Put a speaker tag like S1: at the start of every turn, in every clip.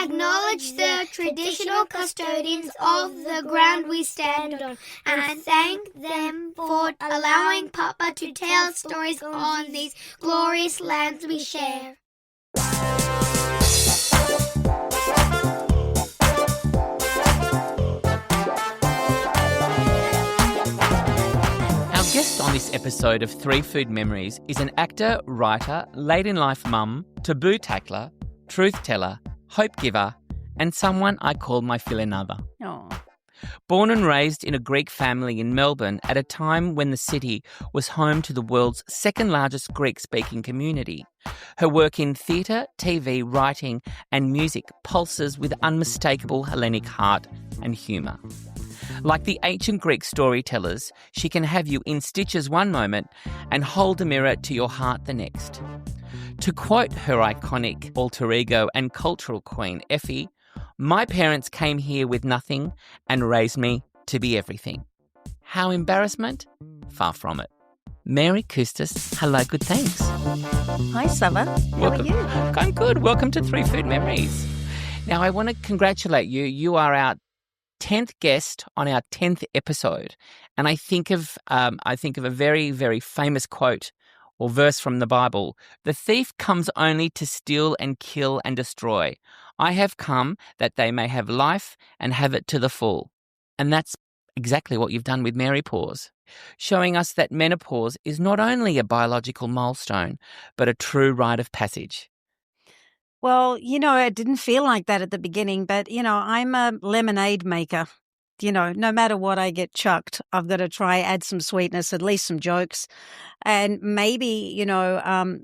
S1: acknowledge the traditional custodians of the ground we stand on and thank them for allowing Papa to tell stories on these glorious lands we share.
S2: Our guest on this episode of Three Food Memories is an actor, writer, late-in-life mum, taboo tackler, truth teller, hope giver, and someone I call my Philanother.
S3: Oh.
S2: Born and raised in a Greek family in Melbourne at a time when the city was home to the world's second largest Greek-speaking community, her work in theatre, TV, writing and music pulses with unmistakable Hellenic heart and humour. Like the ancient Greek storytellers, she can have you in stitches one moment and hold a mirror to your heart the next. To quote her iconic alter ego and cultural queen, Effie, "My parents came here with nothing and raised me to be everything." How embarrassment? Far from it. Mary Coustas, hello, good thanks.
S3: Hi, Sava. How are you?
S2: I'm good. Welcome to Three Food Memories. Now, I want to congratulate you. You are our 10th guest on our 10th episode. And I think of a very, very famous quote or verse from the Bible. "The thief comes only to steal and kill and destroy. I have come that they may have life and have it to the full." And that's exactly what you've done with menopause, showing us that menopause is not only a biological milestone, but a true rite of passage.
S3: Well, it didn't feel like that at the beginning, but, I'm a lemonade maker. No matter what I get chucked, I've got to try add some sweetness, at least some jokes, and maybe,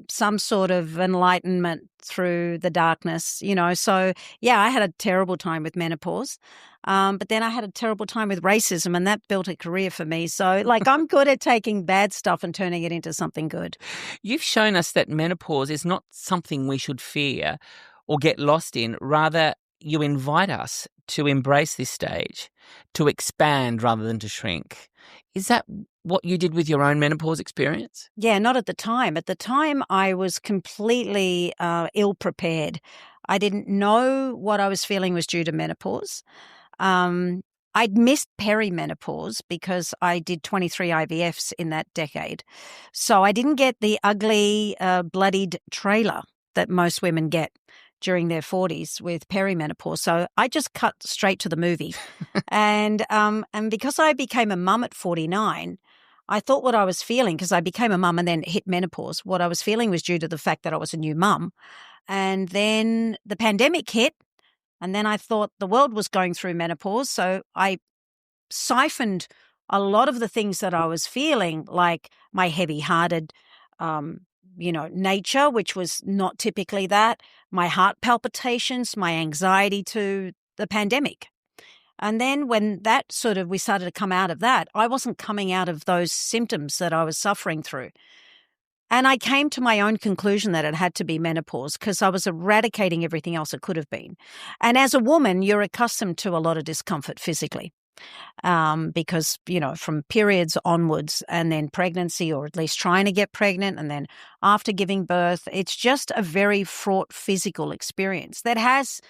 S3: some sort of enlightenment through the darkness, So, yeah, I had a terrible time with menopause, but then I had a terrible time with racism, and that built a career for me. So, I'm good at taking bad stuff and turning it into something good.
S2: You've shown us that menopause is not something we should fear or get lost in. Rather, you invite us to embrace this stage, to expand rather than to shrink. Is that what you did with your own menopause experience?
S3: Yeah, not at the time. At the time, I was completely ill-prepared. I didn't know what I was feeling was due to menopause. I'd missed perimenopause because I did 23 IVFs in that decade. So I didn't get the ugly, bloodied trailer that most women get during their 40s with perimenopause. So I just cut straight to the movie. And because I became a mum at 49, I thought what I was feeling, because I became a mum and then hit menopause, what I was feeling was due to the fact that I was a new mum. And then the pandemic hit, and then I thought the world was going through menopause. So I siphoned a lot of the things that I was feeling, like my heavy-hearted nature, which was not typically that, my heart palpitations, my anxiety to the pandemic. And then when we started to come out of that, I wasn't coming out of those symptoms that I was suffering through. And I came to my own conclusion that it had to be menopause because I was eradicating everything else it could have been. And as a woman, you're accustomed to a lot of discomfort physically. Because, from periods onwards and then pregnancy, or at least trying to get pregnant, and then after giving birth, it's just a very fraught physical experience that has,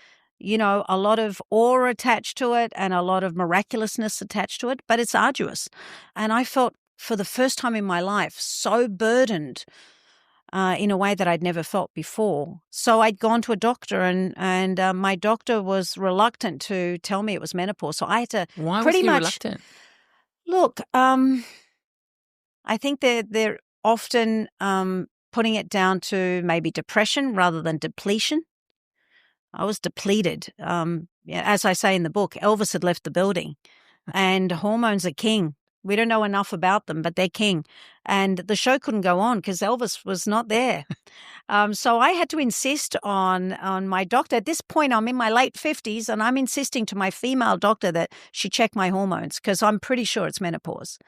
S3: a lot of awe attached to it and a lot of miraculousness attached to it, but it's arduous. And I felt for the first time in my life so burdened in a way that I'd never felt before. So I'd gone to a doctor, and my doctor was reluctant to tell me it was menopause. So I had to
S2: Why
S3: pretty
S2: was he
S3: much
S2: reluctant?
S3: look. I think they're often putting it down to maybe depression rather than depletion. I was depleted. As I say in the book, Elvis had left the building, and hormones are king. We don't know enough about them, but they're king. And the show couldn't go on because Elvis was not there. So I had to insist on my doctor. At this point, I'm in my late 50s, and I'm insisting to my female doctor that she check my hormones because I'm pretty sure it's menopause.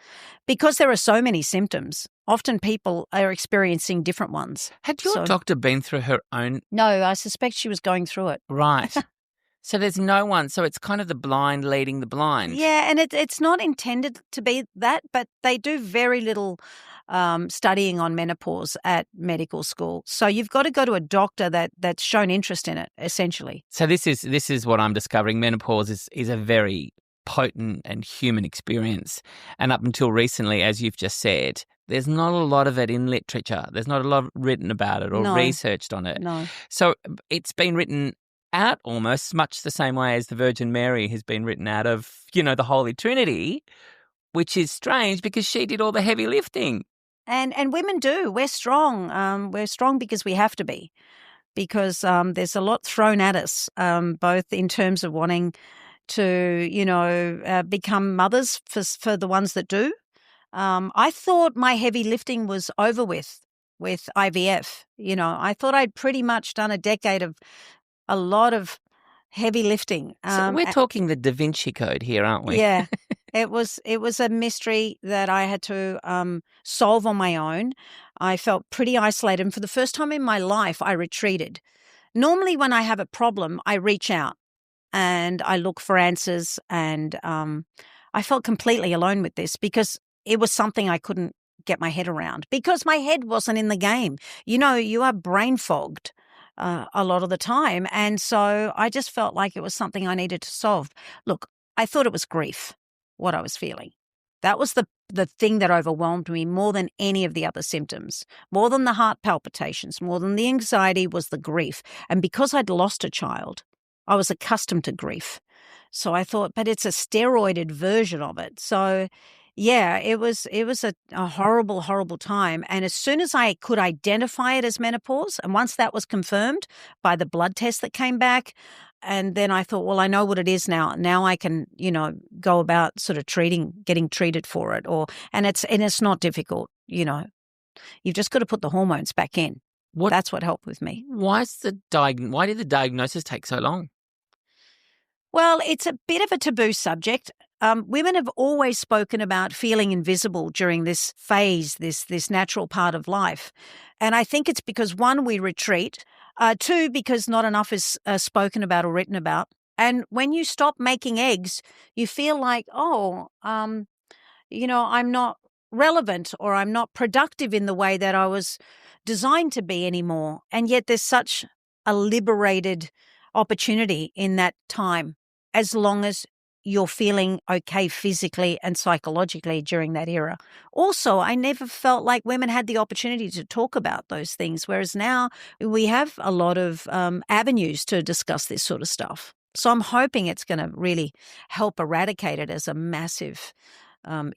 S3: Because there are so many symptoms, often people are experiencing different ones.
S2: Had your doctor been through her own?
S3: No, I suspect she was going through it.
S2: Right. So there's no one. So it's kind of the blind leading the blind.
S3: Yeah, and it's not intended to be that, but they do very little studying on menopause at medical school. So you've got to go to a doctor that's shown interest in it, essentially.
S2: So this is what I'm discovering. Menopause is a very potent and human experience. And up until recently, as you've just said, there's not a lot of it in literature. There's not a lot written about it or
S3: No.
S2: researched on it.
S3: No.
S2: So it's been written out almost much the same way as the Virgin Mary has been written out of, the Holy Trinity, which is strange because she did all the heavy lifting.
S3: And women do. We're strong. We're strong because we have to be, because there's a lot thrown at us, both in terms of wanting to, become mothers for the ones that do. I thought my heavy lifting was over with IVF. I thought I'd pretty much done a decade of a lot of heavy lifting.
S2: So we're talking the Da Vinci Code here, aren't we?
S3: Yeah. It was a mystery that I had to solve on my own. I felt pretty isolated. And for the first time in my life, I retreated. Normally when I have a problem, I reach out and I look for answers. And I felt completely alone with this because it was something I couldn't get my head around because my head wasn't in the game. You are brain fogged a lot of the time. And so I just felt like it was something I needed to solve. Look, I thought it was grief, what I was feeling. That was the thing that overwhelmed me more than any of the other symptoms, more than the heart palpitations, more than the anxiety was the grief. And because I'd lost a child, I was accustomed to grief. So I thought, but it's a steroided version of it. So yeah, it was a horrible, horrible time. And as soon as I could identify it as menopause, and once that was confirmed by the blood test that came back, and then I thought, well, I know what it is now. Now I can, go about sort of getting treated for it. And it's not difficult, You've just got to put the hormones back in. That's what helped with me.
S2: Why did the diagnosis take so long?
S3: Well, it's a bit of a taboo subject. Women have always spoken about feeling invisible during this phase, this natural part of life. And I think it's because, one, we retreat, two, because not enough is spoken about or written about. And when you stop making eggs, you feel like, I'm not relevant or I'm not productive in the way that I was designed to be anymore. And yet there's such a liberated opportunity in that time, as long as you're feeling okay physically and psychologically during that era. Also, I never felt like women had the opportunity to talk about those things, whereas now we have a lot of avenues to discuss this sort of stuff. So I'm hoping it's going to really help eradicate it as a massive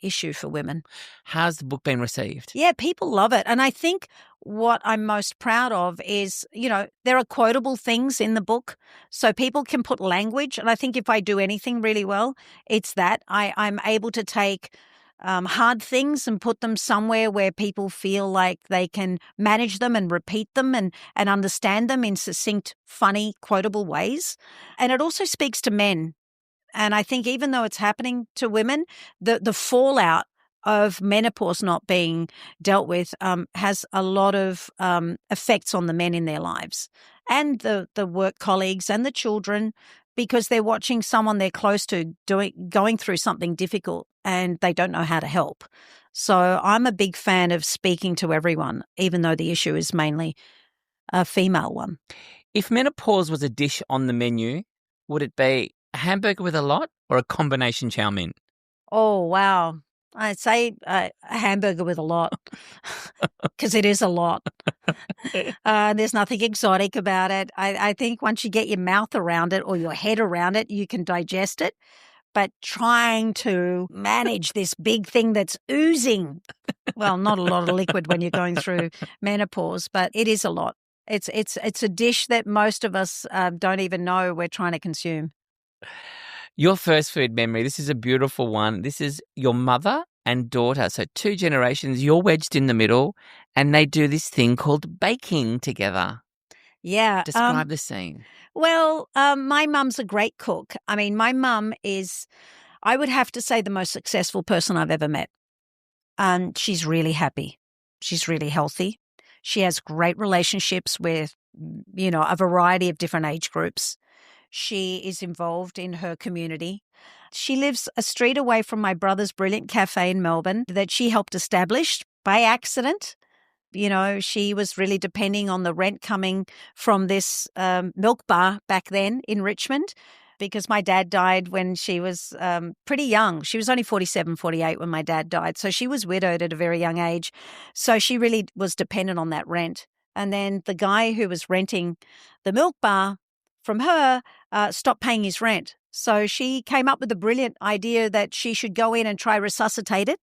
S3: issue for women.
S2: How's the book been received?
S3: Yeah, people love it. And I think what I'm most proud of is, there are quotable things in the book so people can put language. And I think if I do anything really well, it's that I'm able to take hard things and put them somewhere where people feel like they can manage them and repeat them and understand them in succinct, funny, quotable ways. And it also speaks to men. And I think even though it's happening to women, the fallout of menopause not being dealt with has a lot of effects on the men in their lives and the work colleagues and the children, because they're watching someone they're close to going through something difficult and they don't know how to help. So I'm a big fan of speaking to everyone, even though the issue is mainly a female one.
S2: If menopause was a dish on the menu, would it be a hamburger with a lot or a combination chow mein?
S3: Oh, wow. I'd say a hamburger with a lot, because it is a lot. There's nothing exotic about it. I think once you get your mouth around it or your head around it, you can digest it. But trying to manage this big thing that's oozing, well, not a lot of liquid when you're going through menopause, but it is a lot. It's a dish that most of us don't even know we're trying to consume.
S2: Your first food memory, this is a beautiful one. This is your mother and daughter. So 2 generations, you're wedged in the middle, and they do this thing called baking together.
S3: Yeah.
S2: Describe the scene.
S3: Well, my mum's a great cook. I mean, my mum is, I would have to say, the most successful person I've ever met. She's really happy. She's really healthy. She has great relationships with, a variety of different age groups. She is involved in her community. She lives a street away from my brother's brilliant cafe in Melbourne that she helped establish by accident. You know, she was really depending on the rent coming from this milk bar back then in Richmond, because my dad died when she was pretty young. She was only 47, 48 when my dad died. So she was widowed at a very young age. So she really was dependent on that rent. And then the guy who was renting the milk bar from her stopped paying his rent. So she came up with the brilliant idea that she should go in and try resuscitate it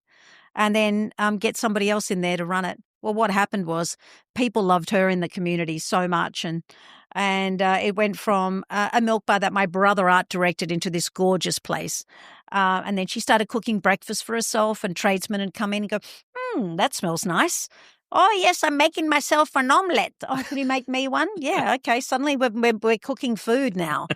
S3: and then get somebody else in there to run it. Well, what happened was people loved her in the community so much, and it went from a milk bar that my brother art directed into this gorgeous place. And then she started cooking breakfast for herself, and tradesmen would come in and go, that smells nice. Oh, yes, I'm making myself an omelette. Oh, can you make me one? Yeah, okay. Suddenly we're cooking food now.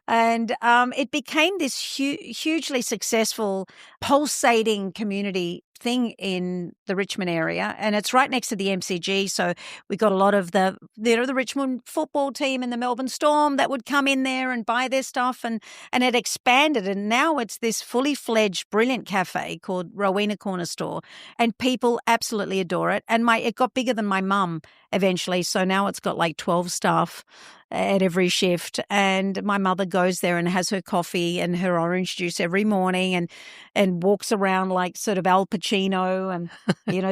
S3: And it became this hugely successful, pulsating community thing in the Richmond area. And it's right next to the MCG. So we got a lot of the Richmond football team and the Melbourne Storm that would come in there and buy their stuff. And it expanded. And now it's this fully fledged, brilliant cafe called Rowena Corner Store. And people absolutely adore it. And it got bigger than my mum eventually. So now it's got like 12 staff at every shift, and my mother goes there and has her coffee and her orange juice every morning and walks around like sort of Al Pacino and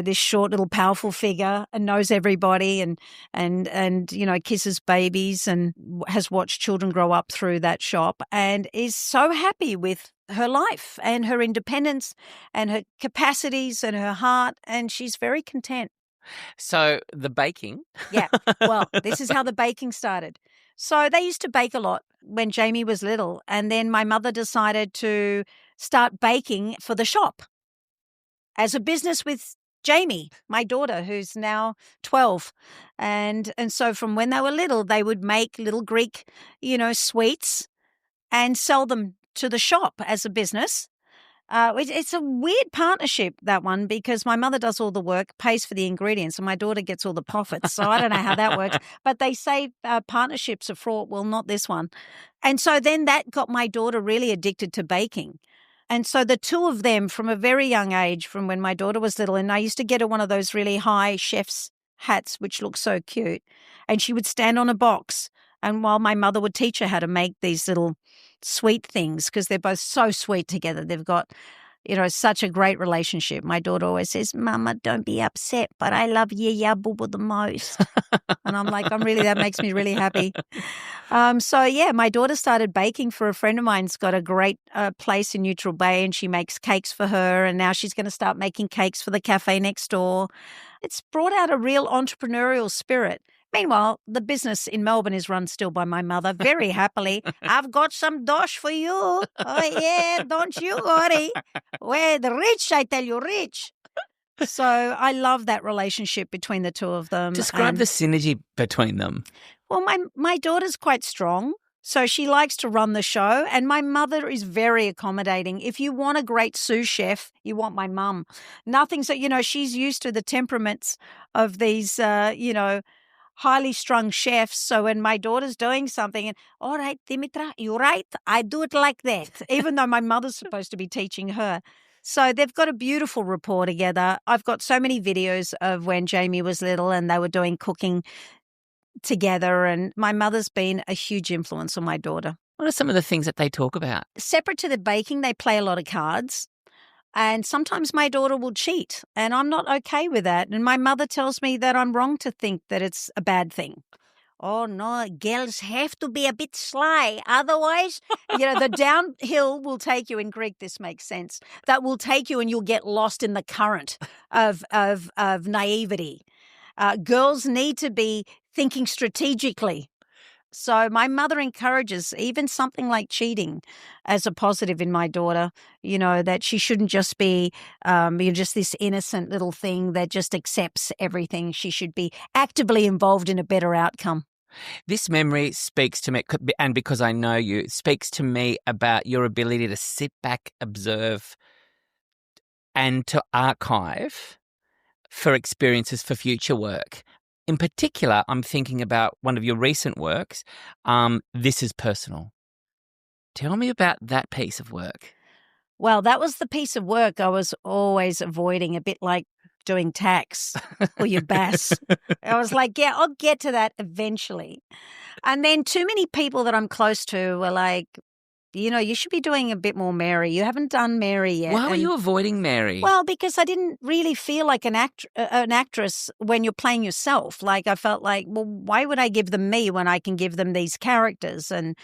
S3: this short little powerful figure, and knows everybody and kisses babies and has watched children grow up through that shop, and is so happy with her life and her independence and her capacities and her heart, and she's very content.
S2: So the baking.
S3: Yeah. Well, this is how the baking started. So they used to bake a lot when Jamie was little. And then my mother decided to start baking for the shop as a business with Jamie, my daughter, who's now 12. And so from when they were little, they would make little Greek, sweets and sell them to the shop as a business. It's a weird partnership, that one, because my mother does all the work, pays for the ingredients, and my daughter gets all the profits. So I don't know how that works. But they say partnerships are fraught. Well, not this one. And so then that got my daughter really addicted to baking. And so the two of them from a very young age, from when my daughter was little, and I used to get her one of those really high chef's hats, which look so cute. And she would stand on a box, and while my mother would teach her how to make these little sweet things, because they're both so sweet together. They've got, such a great relationship. My daughter always says, Mama, don't be upset, but I love Yaya Boo the most. And I'm like, that makes me really happy. My daughter started baking for a friend of mine who's got a great place in Neutral Bay, and she makes cakes for her. And now she's going to start making cakes for the cafe next door. It's brought out a real entrepreneurial spirit. Meanwhile, the business in Melbourne is run still by my mother very happily. I've got some dosh for you. Oh, yeah, don't you worry. We're the rich, I tell you, rich. So I love that relationship between the two of them.
S2: Describe the synergy between them.
S3: Well, my daughter's quite strong, so she likes to run the show, and my mother is very accommodating. If you want a great sous chef, you want my mum. She's used to the temperaments of these, highly strung chefs. So when my daughter's doing something, and all right, Dimitra, you're right, I do it like that, even though my mother's supposed to be teaching her. So they've got a beautiful rapport together. I've got so many videos of when Jamie was little and they were doing cooking together, and my mother's been a huge influence on my daughter.
S2: What are some of the things that they talk about?
S3: Separate to the baking, they play a lot of cards. And sometimes my daughter will cheat, and I'm not okay with that. And my mother tells me that I'm wrong to think that it's a bad thing. Oh, no, girls have to be a bit sly. Otherwise, the downhill will take you. In Greek, this makes sense. That will take you and you'll get lost in the current of naivety. Girls need to be thinking strategically. So my mother encourages even something like cheating as a positive in my daughter, that she shouldn't just be just this innocent little thing that just accepts everything. She should be actively involved in a better outcome.
S2: This memory speaks to me, and because I know you, it speaks to me about your ability to sit back, observe, and to archive for experiences for future work. In particular, I'm thinking about one of your recent works, This is Personal. Tell me about that piece of work.
S3: Well, that was the piece of work I was always avoiding, a bit like doing tax or your BAS. I was like, yeah, I'll get to that eventually. And then too many people that I'm close to were like, you should be doing a bit more Mary. You haven't done Mary yet.
S2: Why were you avoiding Mary?
S3: Well, because I didn't really feel like an actress when you're playing yourself. Like I felt like, well, why would I give them me when I can give them these characters? And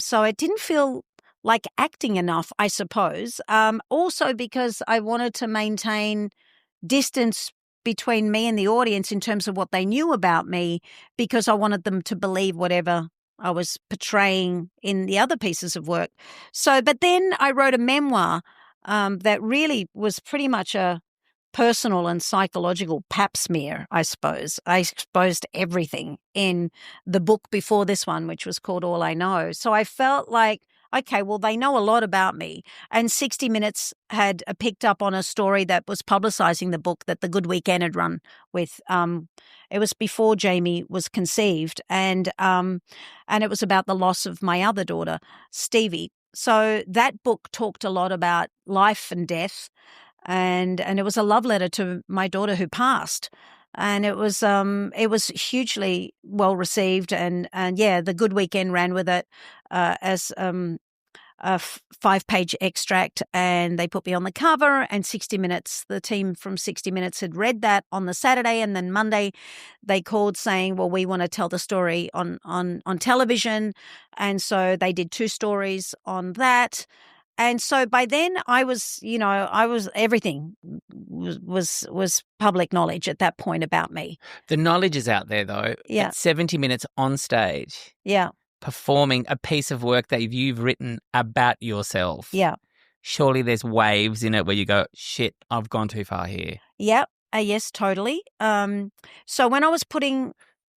S3: so it didn't feel like acting enough, I suppose. Also because I wanted to maintain distance between me and the audience in terms of what they knew about me, because I wanted them to believe whatever I was portraying in the other pieces of work. So, but then I wrote a memoir that really was pretty much a personal and psychological pap smear, I suppose. I exposed everything in the book before this one, which was called All I Know. So I felt like, okay, well, they know a lot about me. And 60 Minutes had picked up on a story that was publicizing the book that The Good Weekend had run with. It was before Jamie was conceived, and it was about the loss of my other daughter, Stevie. So that book talked a lot about life and death, and it was a love letter to my daughter who passed. And it was hugely well received, and yeah, The Good Weekend ran with it as a 5-page extract, and they put me on the cover. And 60 Minutes, the team from 60 Minutes had read that on the Saturday, and then Monday they called saying, well, we want to tell the story on television. And so they did 2 stories on that. And so by then I was everything was public knowledge at that point about me.
S2: The knowledge is out there, though.
S3: Yeah.
S2: At 70 Minutes on stage.
S3: Yeah.
S2: Performing a piece of work that you've written about yourself.
S3: Yeah.
S2: Surely there's waves in it where you go, shit, I've gone too far here.
S3: Yeah. Yes, totally. So when I was putting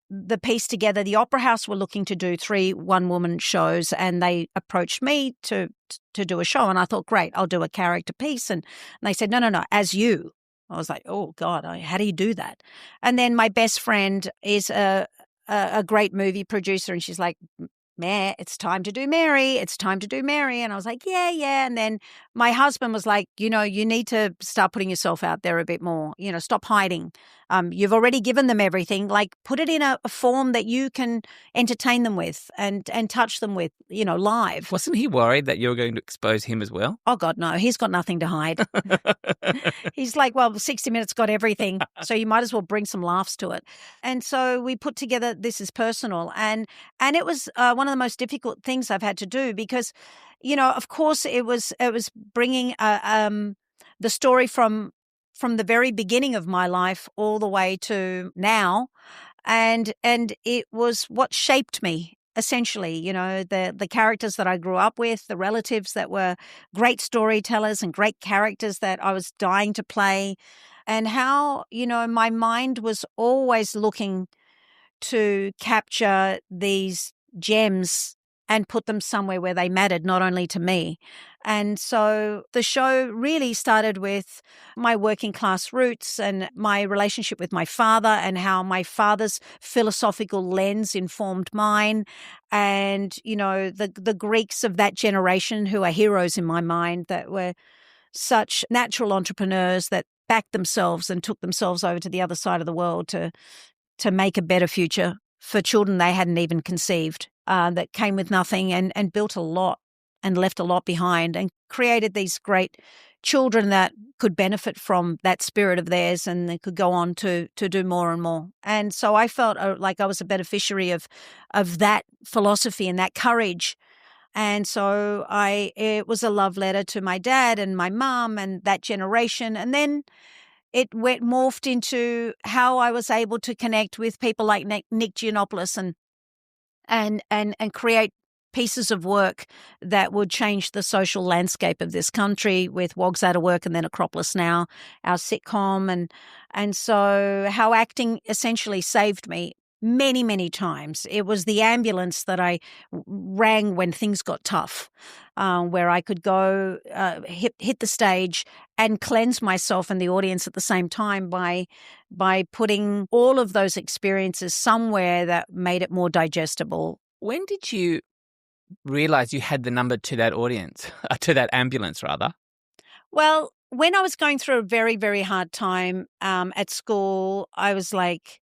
S3: the piece together, the Opera House were looking to do 3 one-woman shows, and they approached me to do a show. And I thought, great, I'll do a character piece. And they said, no, as you. I was like, oh, God, how do you do that? And then my best friend is a great movie producer, and she's like, it's time to do Mary. It's time to do Mary. And I was like, yeah. And then my husband was like, you need to start putting yourself out there a bit more. Stop hiding. You've already given them everything. Like, put it in a form that you can entertain them with and touch them with, live.
S2: Wasn't he worried that you were going to expose him as well?
S3: Oh, God, no. He's got nothing to hide. He's like, well, 60 Minutes got everything, so you might as well bring some laughs to it. And so we put together This Is Personal. And it was one of the most difficult things I've had to do because, of course, it was bringing the story from the very beginning of my life all the way to now. And it was what shaped me, essentially, the characters that I grew up with, the relatives that were great storytellers and great characters that I was dying to play, and how, my mind was always looking to capture these gems and put them somewhere where they mattered, not only to me. And so the show really started with my working class roots and my relationship with my father, and how my father's philosophical lens informed mine. And, the Greeks of that generation, who are heroes in my mind, that were such natural entrepreneurs that backed themselves and took themselves over to the other side of the world to make a better future for children they hadn't even conceived, that came with nothing and built a lot and left a lot behind, and created these great children that could benefit from that spirit of theirs, and they could go on to do more and more. And so I felt like I was a beneficiary of that philosophy and that courage. And so it was a love letter to my dad and my mum and that generation. And then it morphed into how I was able to connect with people like Nick Giannopoulos and create pieces of work that would change the social landscape of this country, with Wogs Out of Work and then Acropolis Now, our sitcom. And so how acting essentially saved me many, many times. It was the ambulance that I rang when things got tough, where I could go hit the stage and cleanse myself and the audience at the same time by putting all of those experiences somewhere that made it more digestible.
S2: When did you realize you had the number to that audience, to that ambulance rather?
S3: Well, when I was going through a very, very hard time at school, I was like,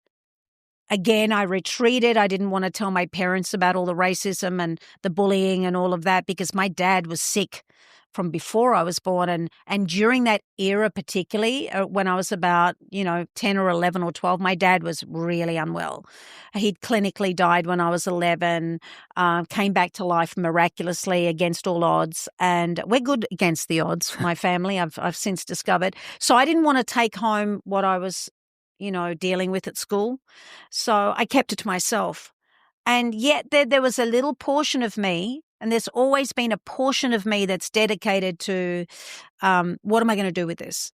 S3: again, I retreated. I didn't want to tell my parents about all the racism and the bullying and all of that because my dad was sick from before I was born. And during that era, particularly when I was about, 10 or 11 or 12, my dad was really unwell. He'd clinically died when I was 11, came back to life miraculously against all odds. And we're good against the odds, my family, I've since discovered. So I didn't want to take home what I was dealing with at school. So I kept it to myself. And yet there was a little portion of me, and there's always been a portion of me that's dedicated to what am I going to do with this?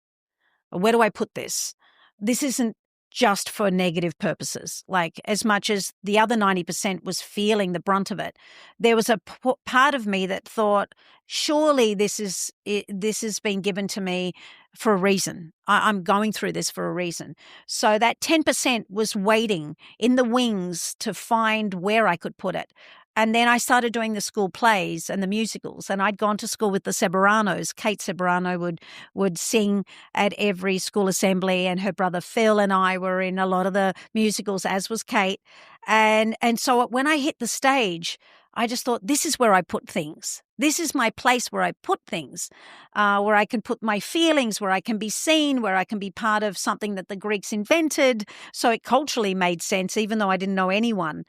S3: Where do I put this? This isn't just for negative purposes. Like as much as the other 90% was feeling the brunt of it, there was a part of me that thought, surely this has been given to me for a reason. I'm going through this for a reason. So that 10% was waiting in the wings to find where I could put it. And then I started doing the school plays and the musicals, and I'd gone to school with the Seberanos. Kate Seberano would sing at every school assembly, and her brother Phil and I were in a lot of the musicals, as was Kate. And so when I hit the stage, I just thought, this is where I put things. This is my place where I put things, where I can put my feelings, where I can be seen, where I can be part of something that the Greeks invented. So it culturally made sense, even though I didn't know anyone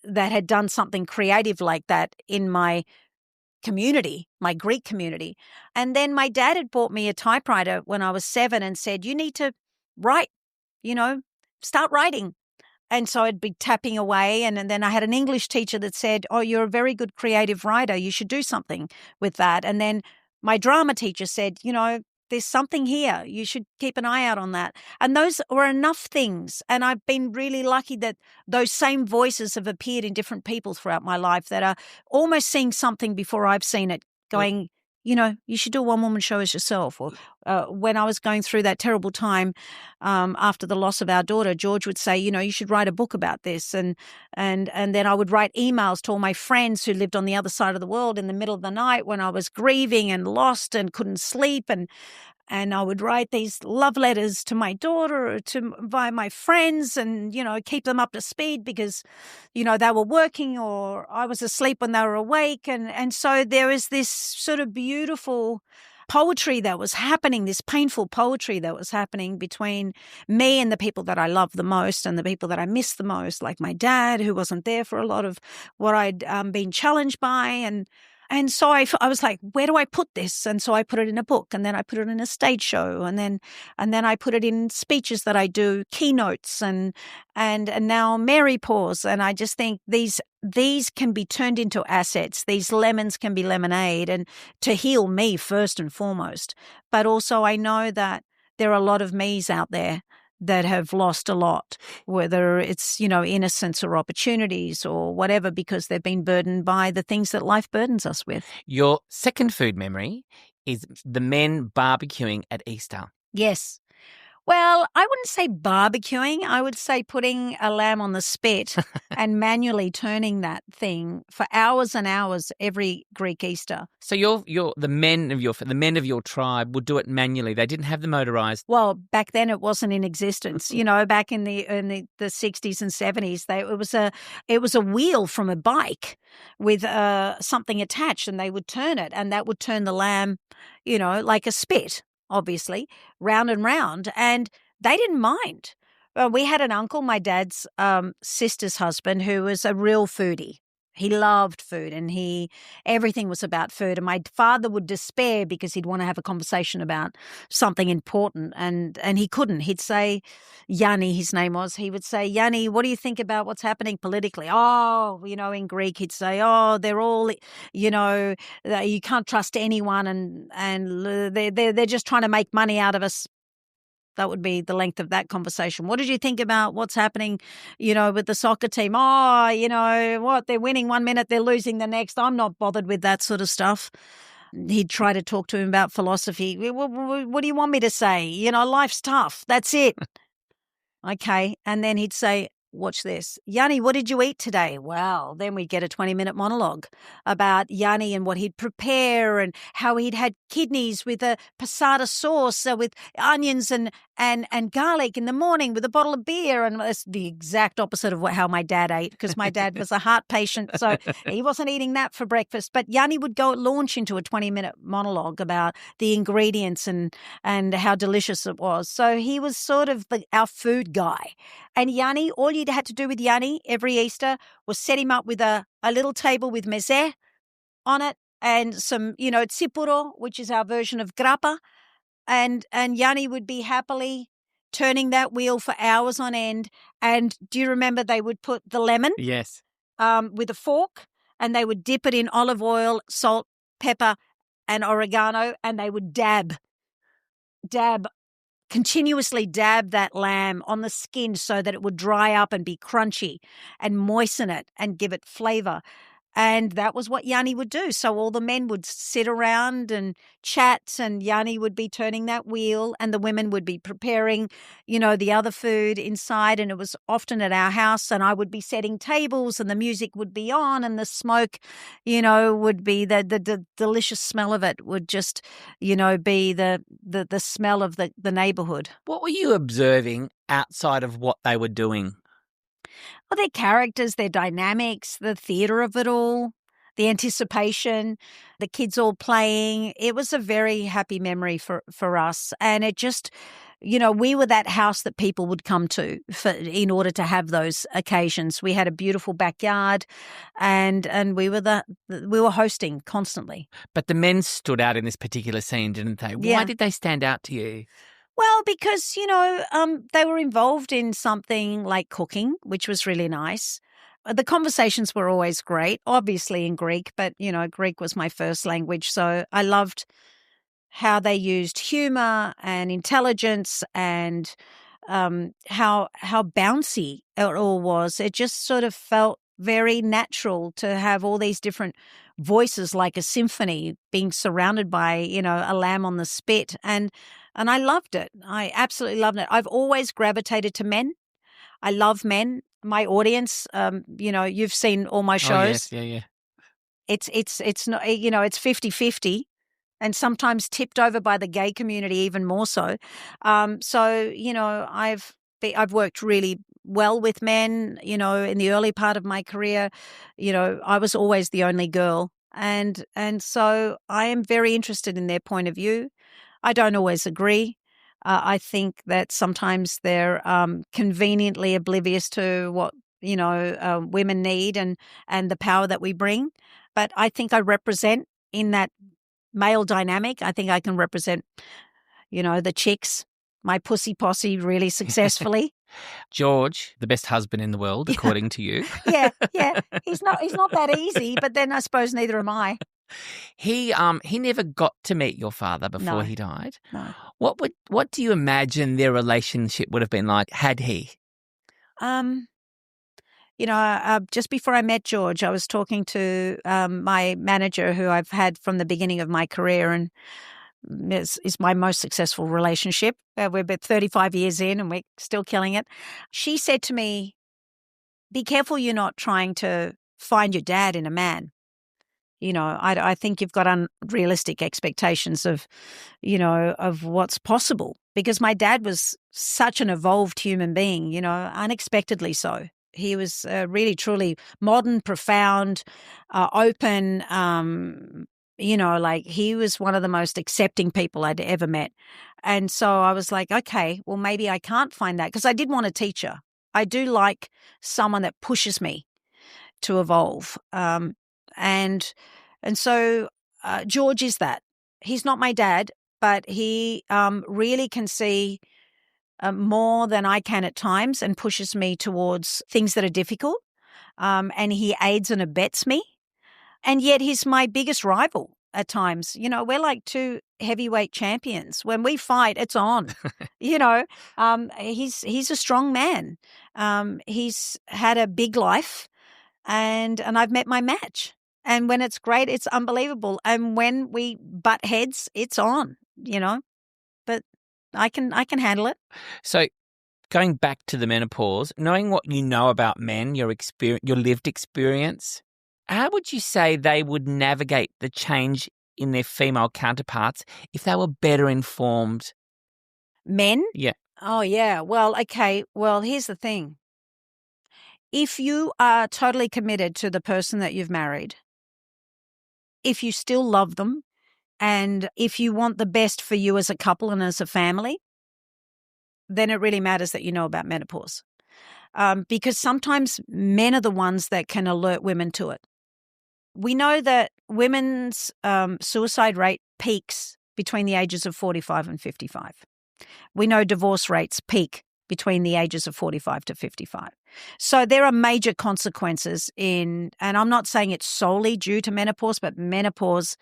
S3: that had done something creative like that in my community, my Greek community. And then my dad had bought me a typewriter when I was 7 and said, you need to write, start writing. And so I'd be tapping away. And then I had an English teacher that said, oh, you're a very good creative writer. You should do something with that. And then my drama teacher said, there's something here. You should keep an eye out on that. And those were enough things. And I've been really lucky that those same voices have appeared in different people throughout my life that are almost seeing something before I've seen it, going, you should do a one-woman show as yourself. Or when I was going through that terrible time after the loss of our daughter, George would say, you should write a book about this. And then I would write emails to all my friends who lived on the other side of the world in the middle of the night when I was grieving and lost and couldn't sleep. And I would write these love letters to my daughter or by my friends and, keep them up to speed because, they were working or I was asleep when they were awake. And so there is this sort of beautiful poetry that was happening, this painful poetry that was happening between me and the people that I love the most and the people that I miss the most, like my dad, who wasn't there for a lot of what I'd been challenged by. And so I was like, where do I put this? And so I put it in a book, and then I put it in a stage show, and then I put it in speeches that I do, keynotes, and now Mary Pause. And I just think these can be turned into assets. These lemons can be lemonade, and to heal me first and foremost. But also I know that there are a lot of me's out there that have lost a lot, whether it's, innocence or opportunities or whatever, because they've been burdened by the things that life burdens us with.
S2: Your second food memory is the men barbecuing at Easter.
S3: Yes. Well, I wouldn't say barbecuing. I would say putting a lamb on the spit and manually turning that thing for hours and hours every Greek Easter.
S2: So the men of your tribe would do it manually. They didn't have the motorized.
S3: Well, back then it wasn't in existence. Back in the 60s and 70s, it was a wheel from a bike with something attached, and they would turn it, and that would turn the lamb, like a spit. Obviously, round and round, and they didn't mind. We had an uncle, my dad's sister's husband, who was a real foodie. He loved food, and everything was about food. And my father would despair because he'd want to have a conversation about something important, and he couldn't. He'd say, Yanni, his name was. He would say, Yanni, what do you think about what's happening politically? Oh, in Greek, he'd say, oh, they're all, you can't trust anyone, and they're just trying to make money out of us. That would be the length of that conversation. What did you think about what's happening, with the soccer team? Oh, what, they're winning one minute, they're losing the next. I'm not bothered with that sort of stuff. He'd try to talk to him about philosophy. What do you want me to say? Life's tough. That's it. Okay. And then he'd say, watch this. Yanni, what did you eat today? Well, then we'd get a 20-minute monologue about Yanni and what he'd prepare and how he'd had kidneys with a passata sauce with onions and garlic in the morning with a bottle of beer. And that's the exact opposite of how my dad ate, because my dad was a heart patient, so he wasn't eating that for breakfast. But Yanni would launch into a 20-minute monologue about the ingredients and how delicious it was. So he was sort of our food guy. And Yanni, all you had to do with Yanni every Easter was set him up with a little table with mezé on it and some, tsipuro, which is our version of grappa. And Yanni would be happily turning that wheel for hours on end. And do you remember they would put the lemon?
S2: Yes.
S3: With a fork, and they would dip it in olive oil, salt, pepper, and oregano, and they would continuously dab that lamb on the skin so that it would dry up and be crunchy and moisten it and give it flavor. And that was what Yanni would do. So all the men would sit around and chat, and Yanni would be turning that wheel, and the women would be preparing, the other food inside. And it was often at our house, and I would be setting tables, and the music would be on, and the smoke, would be the delicious smell of it would just, be the smell of the neighborhood.
S2: What were you observing outside of what they were doing?
S3: Well, their characters, their dynamics, the theatre of it all, the anticipation, the kids all playing. It was a very happy memory for us. And it just, we were that house that people would come to in order to have those occasions. We had a beautiful backyard, and we were hosting constantly.
S2: But the men stood out in this particular scene, didn't they?
S3: Yeah.
S2: Why did they stand out to you?
S3: Well, because, they were involved in something like cooking, which was really nice. The conversations were always great, obviously in Greek, but, Greek was my first language. So I loved how they used humor and intelligence and how bouncy it all was. It just sort of felt very natural to have all these different voices like a symphony being surrounded by, a lamb on the spit. And I loved it. I absolutely loved it. I've always gravitated to men. I love men. My audience, you've seen all my shows.
S2: Oh, yes. Yeah.
S3: It's not, it's 50-50 and sometimes tipped over by the gay community even more so. I've worked really well with men, in the early part of my career. I was always the only girl. And so I am very interested in their point of view. I don't always agree. I think that sometimes they're conveniently oblivious to what, women need and the power that we bring. But I think I represent in that male dynamic. I think I can represent, the chicks, my pussy posse really successfully.
S2: George, the best husband in the world, according to you.
S3: Yeah. He's not that easy, but then I suppose neither am I.
S2: He never got to meet your father before he died.
S3: No.
S2: What do you imagine their relationship would have been like had he?
S3: Just before I met George, I was talking to my manager, who I've had from the beginning of my career, and is my most successful relationship. We're about 35 years in, and we're still killing it. She said to me, "Be careful you're not trying to find your dad in a man. I think you've got unrealistic expectations of what's possible, because my dad was such an evolved human being, unexpectedly so. He was really, truly modern, profound, open, he was one of the most accepting people I'd ever met. And so I was like, okay, well, maybe I can't find that, because I did want a teacher. I do like someone that pushes me to evolve. And so George is that. He's not my dad, but he really can see more than I can at times, and pushes me towards things that are difficult. And he aids and abets me. And yet he's my biggest rival at times. We're like two heavyweight champions. When we fight, it's on. He's a strong man. He's had a big life, and I've met my match. And when it's great, it's unbelievable. And when we butt heads, it's on, But I can handle it.
S2: So going back to the menopause, knowing what you know about men, your lived experience, how would you say they would navigate the change in their female counterparts if they were better informed?
S3: Men?
S2: Yeah.
S3: Oh, yeah. Well, okay. Well, here's the thing. If you are totally committed to the person that you've married, if you still love them, and if you want the best for you as a couple and as a family, then it really matters that you know about menopause. Because sometimes men are the ones that can alert women to it. We know that women's suicide rate peaks between the ages of 45 and 55. We know divorce rates peak between the ages of 45 to 55. So there are major consequences and I'm not saying it's solely due to menopause, but menopause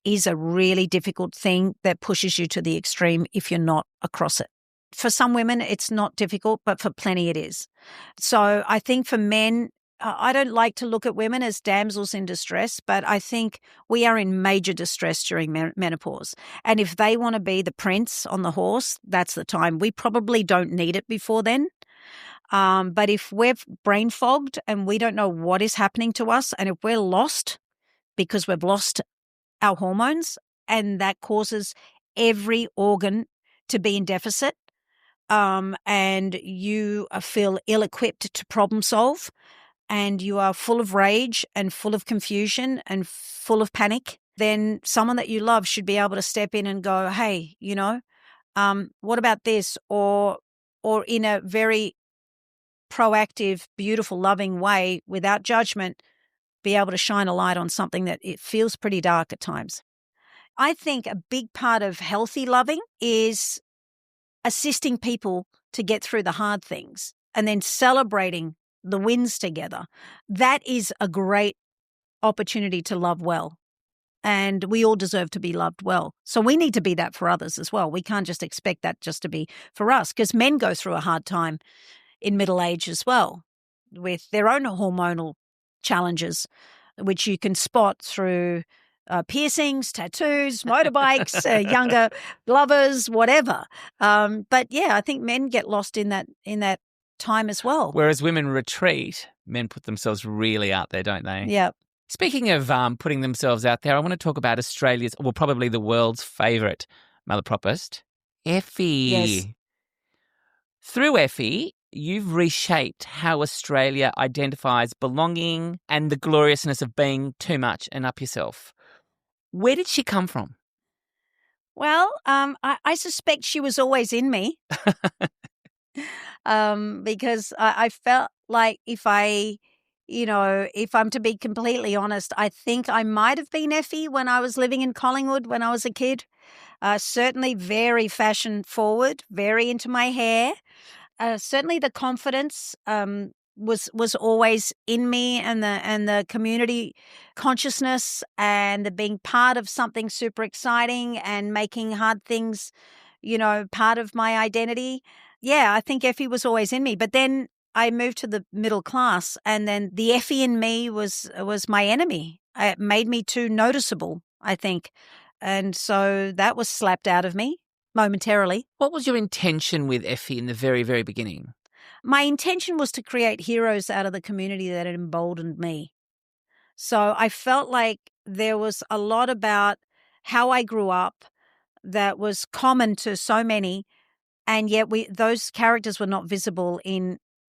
S3: is a really difficult thing that pushes you to the extreme if you're not across it. For some women, it's not difficult, but for plenty it is. So I think for men, I don't like to look at women as damsels in distress, but I think we are in major distress during menopause. And if they want to be the prince on the horse, that's the time. We probably don't need it before then. But if we're brain fogged and we don't know what is happening to us, and if we're lost because we've lost our hormones, and that causes every organ to be in deficit, and you feel ill-equipped to problem solve, and you are full of rage and full of confusion and full of panic, then someone that you love should be able to step in and go, hey, what about this? Or in a very proactive, beautiful, loving way, without judgment, be able to shine a light on something that it feels pretty dark at times. I think a big part of healthy loving is assisting people to get through the hard things and then celebrating the wins together. That is a great opportunity to love well. And we all deserve to be loved well. So we need to be that for others as well. We can't just expect that just to be for us, because men go through a hard time in middle age as well with their own hormonal challenges, which you can spot through piercings, tattoos, motorbikes, younger lovers, whatever. But yeah, I think men get lost in that time as well.
S2: Whereas women retreat, men put themselves really out there, don't they?
S3: Yeah.
S2: Speaking of putting themselves out there, I want to talk about Australia's, well, probably the world's favourite malaproppist, Effie.
S3: Yes.
S2: Through Effie, you've reshaped how Australia identifies belonging and the gloriousness of being too much and up yourself. Where did she come from?
S3: Well, I suspect she was always in me. Because I felt like if I'm to be completely honest, I think I might have been Effie when I was living in Collingwood when I was a kid. Certainly very fashion forward, very into my hair. Certainly the confidence was always in me, and the community consciousness and the being part of something super exciting and making hard things, part of my identity. Yeah, I think Effie was always in me. But then I moved to the middle class, and then the Effie in me was my enemy. It made me too noticeable, I think. And so that was slapped out of me momentarily.
S2: What was your intention with Effie in the very, very beginning?
S3: My intention was to create heroes out of the community that had emboldened me. So I felt like there was a lot about how I grew up that was common to so many, and yet those characters were not visible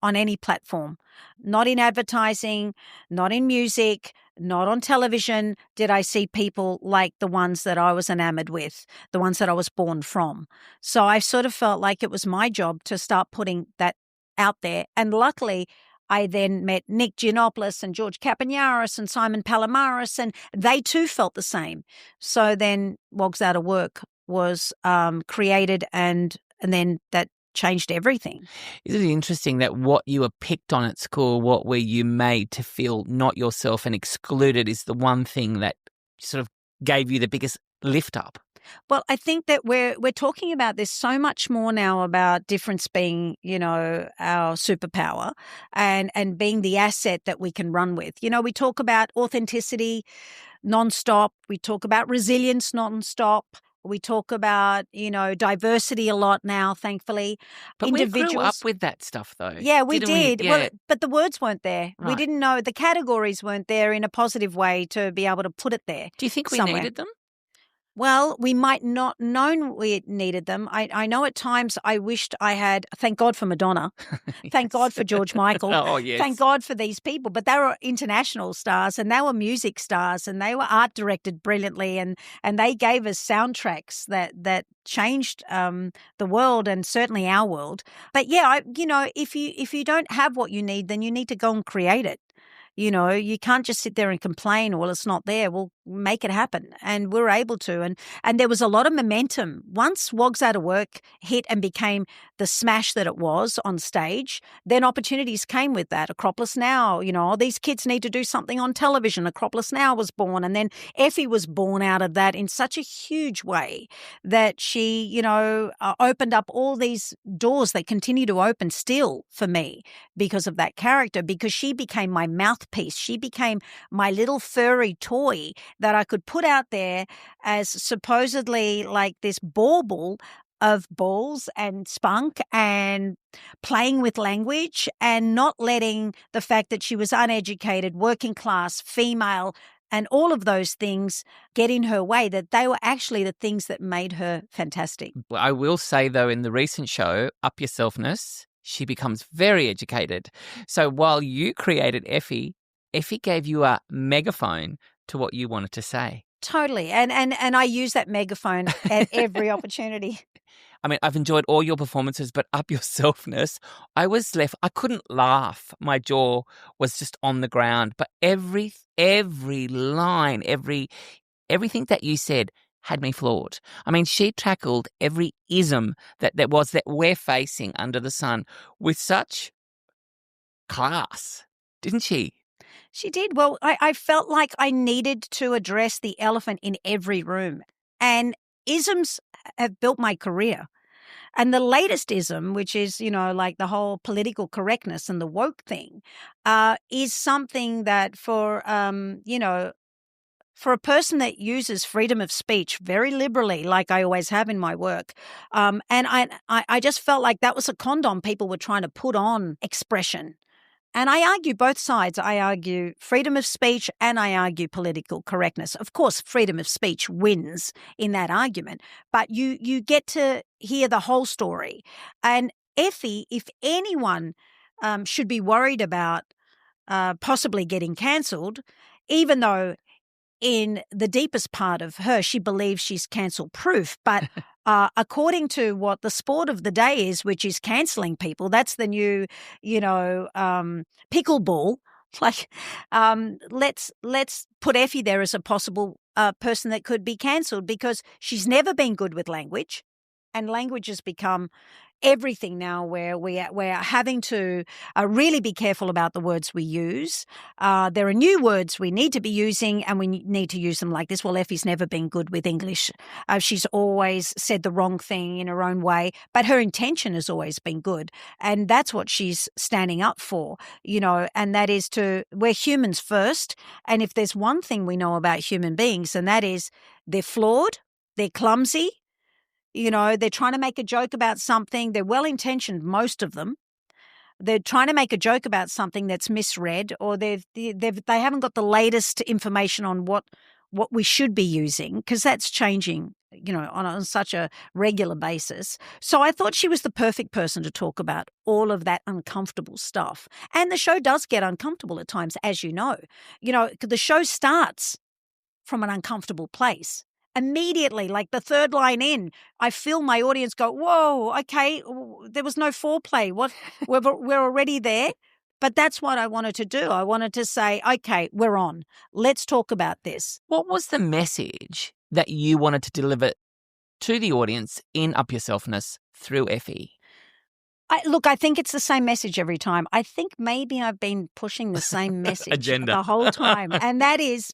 S3: on any platform, not in advertising, not in music, not on television did I see people like the ones that I was enamored with, the ones that I was born from. So I sort of felt like it was my job to start putting that out there. And luckily, I then met Nick Giannopoulos and George Kapanaris and Simon Palomares, and they too felt the same. So then Wogs Out of Work was created, and then that changed everything.
S2: Isn't it interesting that what you were picked on at school, what were you made to feel not yourself and excluded, is the one thing that sort of gave you the biggest lift up?
S3: Well, I think that we're talking about this so much more now, about difference being, our superpower and being the asset that we can run with. We talk about authenticity nonstop. We talk about resilience nonstop. We talk about, diversity a lot now, thankfully.
S2: But we grew up with that stuff, though.
S3: Yeah, we
S2: didn't
S3: did.
S2: Yeah.
S3: Well, but the words weren't there. We
S2: Right.
S3: didn't know, the categories weren't there in a positive way to be able to put it there.
S2: Do you think we
S3: somewhere.
S2: needed them?
S3: Well, we might not known we needed them. I know at times I wished I had, thank God for Madonna, thank God for George Michael,
S2: Oh, yes.
S3: thank God for these people. But they were international stars and they were music stars and they were art directed brilliantly and they gave us soundtracks that changed the world and certainly our world. But yeah, if you don't have what you need, then you need to go and create it. You can't just sit there and complain, well, it's not there. We'll make it happen. And we're able to. And there was a lot of momentum. Once Wogs Out of Work hit and became the smash that it was on stage, then opportunities came with that. Acropolis Now, these kids need to do something on television. Acropolis Now was born. And then Effie was born out of that in such a huge way that she, opened up all these doors that continue to open still for me because of that character, because she became my mouthpiece. She became my little furry toy that I could put out there as supposedly like this bauble of balls and spunk and playing with language and not letting the fact that she was uneducated, working class, female, and all of those things get in her way, that they were actually the things that made her fantastic.
S2: Well, I will say, though, in the recent show, Up Yourselfness, she becomes very educated. So while you created Effie gave you a megaphone to what you wanted to say.
S3: Totally. And I use that megaphone at every opportunity.
S2: I mean, I've enjoyed all your performances, but Up Yourselfness, I couldn't laugh. My jaw was just on the ground. But every line, everything that you said had me floored. I mean, she tackled every ism that we're facing under the sun with such class, didn't she?
S3: She did. Well, I felt like I needed to address the elephant in every room. And isms have built my career. And the latest ism, which is, like the whole political correctness and the woke thing, is something that for a person that uses freedom of speech very liberally, like I always have in my work, and I just felt like that was a condom people were trying to put on expression. And I argue both sides. I argue freedom of speech and I argue political correctness. Of course, freedom of speech wins in that argument, but you get to hear the whole story. And Effie, if anyone should be worried about possibly getting cancelled, even though in the deepest part of her, she believes she's cancel proof. But according to what the sport of the day is, which is cancelling people, that's the new, pickleball. Like, let's put Effie there as a possible person that could be cancelled because she's never been good with language, and language has become everything now where we're having to really be careful about the words we use. There are new words we need to be using and we need to use them like this. Well, Effie's never been good with English. She's always said the wrong thing in her own way, but her intention has always been good. And that's what she's standing up for, and that is we're humans first. And if there's one thing we know about human beings, and that is they're flawed, they're clumsy, they're trying to make a joke about something. They're well-intentioned, most of them. They're trying to make a joke about something that's misread, or they haven't got the latest information on what we should be using, because that's changing, on such a regular basis. So I thought she was the perfect person to talk about all of that uncomfortable stuff. And the show does get uncomfortable at times, as you know. The show starts from an uncomfortable place. Immediately, like the third line in, I feel my audience go, whoa, okay, there was no foreplay. What? We're already there. But that's what I wanted to do. I wanted to say, okay, we're on. Let's talk about this.
S2: What was the message that you wanted to deliver to the audience in Up Yourselfness through Effie?
S3: I think it's the same message every time. I think maybe I've been pushing the same message
S2: Agenda.
S3: the whole time. And that is,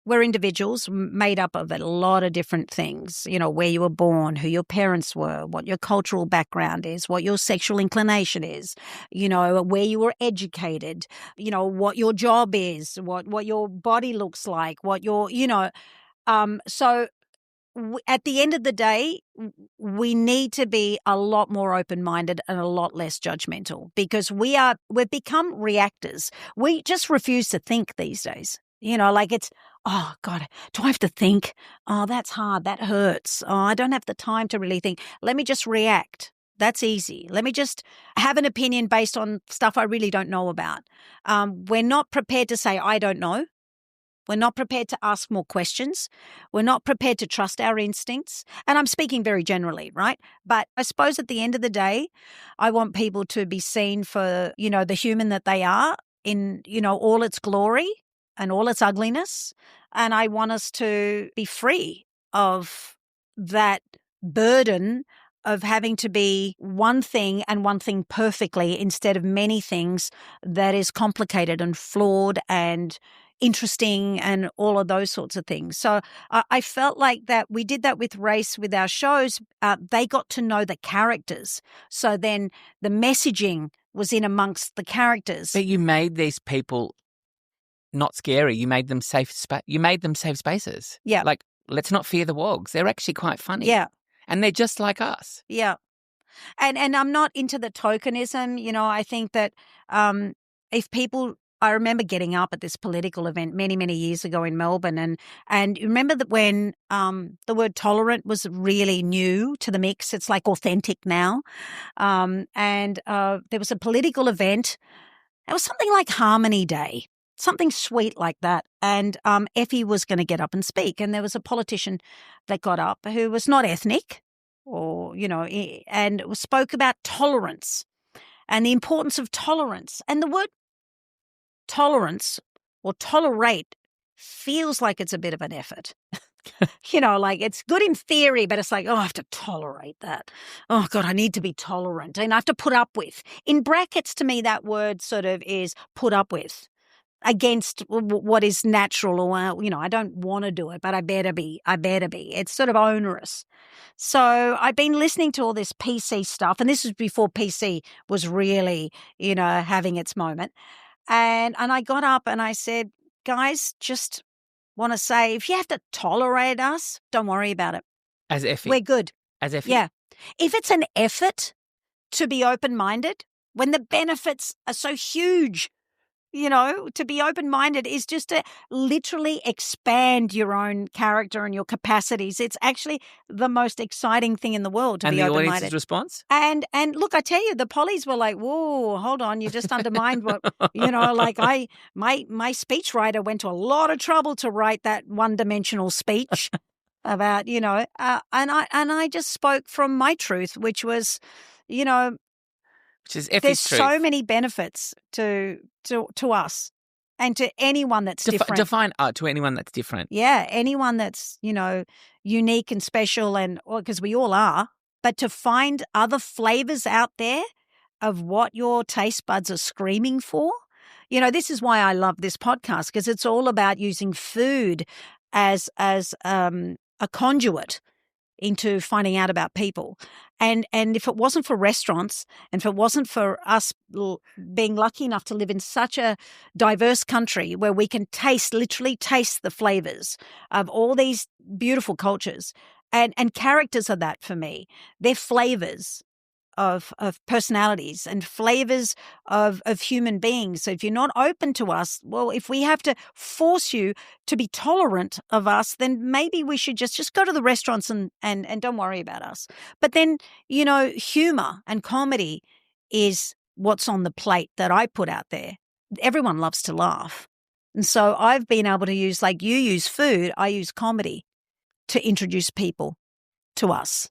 S3: we're individuals made up of a lot of different things, where you were born, who your parents were, what your cultural background is, what your sexual inclination is, where you were educated, what your job is, what your body looks like, what your, so at the end of the day, we need to be a lot more open-minded and a lot less judgmental, because we've become reactors. We just refuse to think these days. Like it's, oh God, do I have to think? Oh, that's hard. That hurts. Oh, I don't have the time to really think. Let me just react. That's easy. Let me just have an opinion based on stuff I really don't know about. We're not prepared to say, I don't know. We're not prepared to ask more questions. We're not prepared to trust our instincts. And I'm speaking very generally, right? But I suppose at the end of the day, I want people to be seen for, the human that they are in, all its glory and all its ugliness. And I want us to be free of that burden of having to be one thing and one thing perfectly instead of many things that is complicated and flawed and interesting and all of those sorts of things. So I felt like that we did that with race with our shows. They got to know the characters. So then the messaging was in amongst the characters.
S2: But you made these people not scary. You made them safe. You made them safe spaces.
S3: Yeah.
S2: Like, let's not fear the wogs. They're actually quite funny.
S3: Yeah.
S2: And they're just like us.
S3: Yeah. And I'm not into the tokenism. I think that if people, I remember getting up at this political event many, many years ago in Melbourne, and remember that when the word tolerant was really new to the mix. It's like authentic now. And there was a political event. It was something like Harmony Day, something sweet like that. And Effie was going to get up and speak, and there was a politician that got up who was not ethnic, or and spoke about tolerance and the importance of tolerance. And the word tolerance or tolerate feels like it's a bit of an effort. Like it's good in theory, but it's like, oh, I have to tolerate that. Oh God, I need to be tolerant and I have to put up with. In brackets, to me, that word sort of is put up with against what is natural, or, I don't want to do it, but I better be. It's sort of onerous. So I've been listening to all this PC stuff, and this was before PC was really, having its moment. And I got up and I said, guys, just want to say, if you have to tolerate us, don't worry about it.
S2: As Effie.
S3: We're good.
S2: As Effie.
S3: Yeah. If it's an effort to be open-minded, when the benefits are so huge, to be open-minded is just to literally expand your own character and your capacities. It's actually the most exciting thing in the world to be open-minded.
S2: And the audience's response?
S3: And look, I tell you, the pollies were like, whoa, hold on, you just undermined what, like my speechwriter went to a lot of trouble to write that one-dimensional speech about, and I just spoke from my truth, which was,
S2: which is Effie's
S3: there's
S2: truth.
S3: so many benefits to us and to anyone that's different.
S2: Define art to anyone that's different.
S3: Yeah, anyone that's, unique and special, and because we all are, but to find other flavors out there of what your taste buds are screaming for. This is why I love this podcast, because it's all about using food as a conduit into finding out about people. And if it wasn't for restaurants, and if it wasn't for us being lucky enough to live in such a diverse country where we can literally taste the flavors of all these beautiful cultures, and characters are that for me. They're flavors of personalities and flavors of human beings. So if you're not open to us, well, if we have to force you to be tolerant of us, then maybe we should just go to the restaurants and don't worry about us. But then, humor and comedy is what's on the plate that I put out there. Everyone loves to laugh. And so I've been able to use, like you use food, I use comedy to introduce people to us.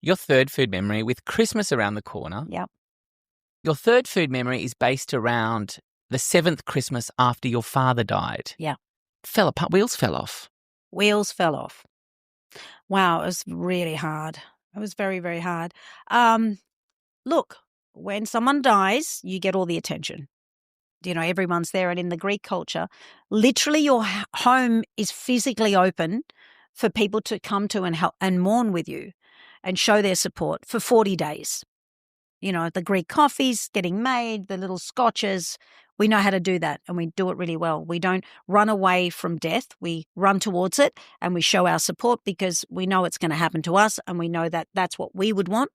S2: Your third food memory, with Christmas around the corner.
S3: Yep.
S2: Your third food memory is based around the 7th Christmas after your father died.
S3: Yeah.
S2: Fell apart. Wheels fell off.
S3: Wheels fell off. Wow, it was really hard. It was very, very hard. Look, when someone dies, you get all the attention. Everyone's there. And in the Greek culture, literally your home is physically open for people to come to and help and mourn with you and show their support for 40 days. The Greek coffees getting made, the little scotches. We know how to do that, and we do it really well. We don't run away from death. We run towards it, and we show our support because we know it's going to happen to us, and we know that that's what we would want.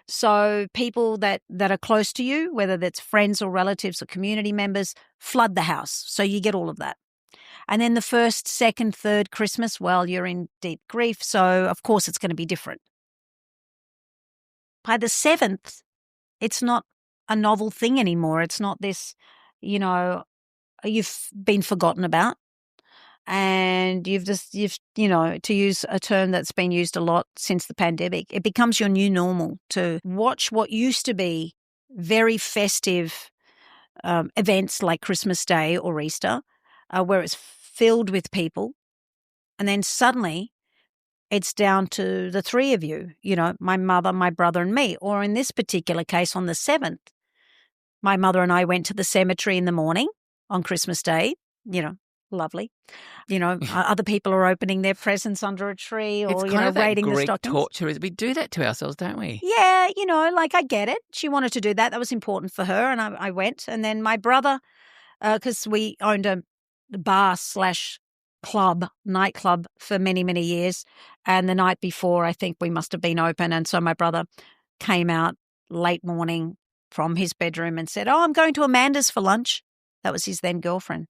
S3: So people that are close to you, whether that's friends or relatives or community members, flood the house. So you get all of that. And then the first, second, third Christmas, well, you're in deep grief. So of course it's going to be different. By the seventh, it's not a novel thing anymore. It's not this, you've been forgotten about. And you've to use a term that's been used a lot since the pandemic, it becomes your new normal to watch what used to be very festive events like Christmas Day or Easter, where it's filled with people. And then suddenly it's down to the three of you, my mother, my brother and me. Or in this particular case, on the 7th, my mother and I went to the cemetery in the morning on Christmas Day, lovely. Other people are opening their presents under a tree or,
S2: It's kind of that
S3: raiding the
S2: Greek
S3: stockings.
S2: torture. We do that to ourselves, don't we?
S3: Yeah, I get it. She wanted to do that. That was important for her, and I went. And then my brother, because we owned a bar / nightclub for many, many years. And the night before, I think we must have been open. And so my brother came out late morning from his bedroom and said, I'm going to Amanda's for lunch. That was his then girlfriend.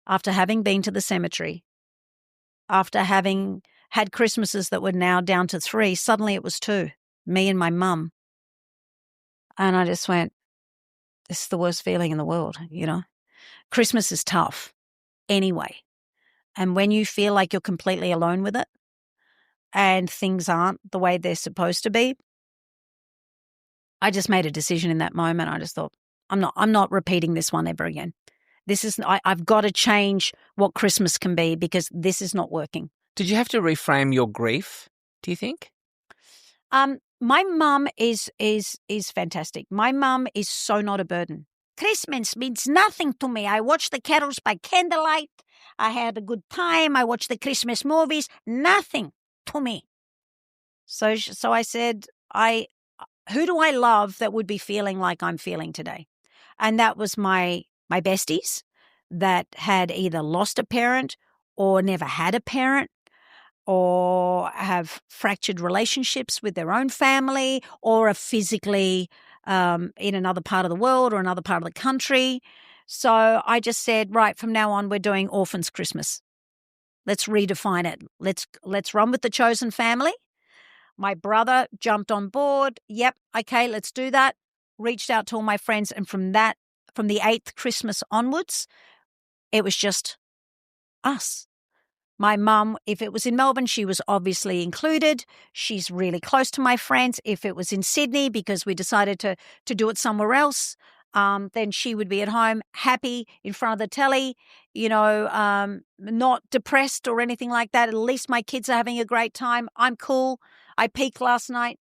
S3: After having been to the cemetery, after having had Christmases that were now down to 3, suddenly it was 2, me and my mum. And I just went, this is the worst feeling in the world, Christmas is tough anyway. And when you feel like you're completely alone with it and things aren't the way they're supposed to be, I just made a decision in that moment. I just thought, I'm not repeating this one ever again. I've got to change what Christmas can be because this is not working.
S2: Did you have to reframe your grief, do you think?
S3: My mum is fantastic. My mum is so not a burden. Christmas means nothing to me. I watch the carols by candlelight. I had a good time. I watched the Christmas movies. Nothing to me. So I said, who do I love that would be feeling like I'm feeling today? And that was my besties that had either lost a parent or never had a parent or have fractured relationships with their own family or are physically in another part of the world or another part of the country. So I just said, right, from now on, we're doing Orphans Christmas. Let's redefine it. Let's run with the chosen family. My brother jumped on board. Yep, okay, let's do that. Reached out to all my friends. And from the 8th Christmas onwards, it was just us. My mum, if it was in Melbourne, she was obviously included. She's really close to my friends. If it was in Sydney, because we decided to do it somewhere else, then she would be at home, happy in front of the telly, not depressed or anything like that. At least my kids are having a great time. I'm cool. I peaked last night,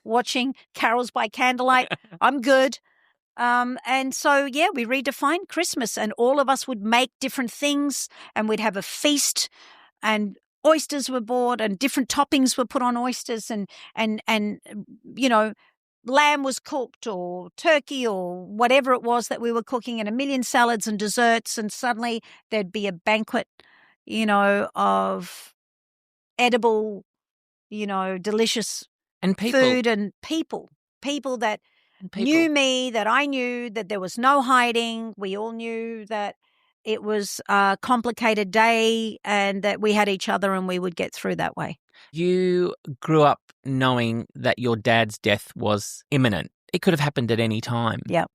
S3: watching carols by candlelight. I'm good. And so, yeah, we redefined Christmas and all of us would make different things and we'd have a feast and oysters were bought and different toppings were put on oysters and lamb was cooked or turkey or whatever it was that we were cooking and a million salads and desserts. And suddenly there'd be a banquet, of edible, delicious
S2: And people.
S3: food and people that knew me, that I knew, that there was no hiding. We all knew that it was a complicated day and that we had each other and we would get through that way.
S2: You grew up knowing that your dad's death was imminent. It could have happened at any time.
S3: Yeah.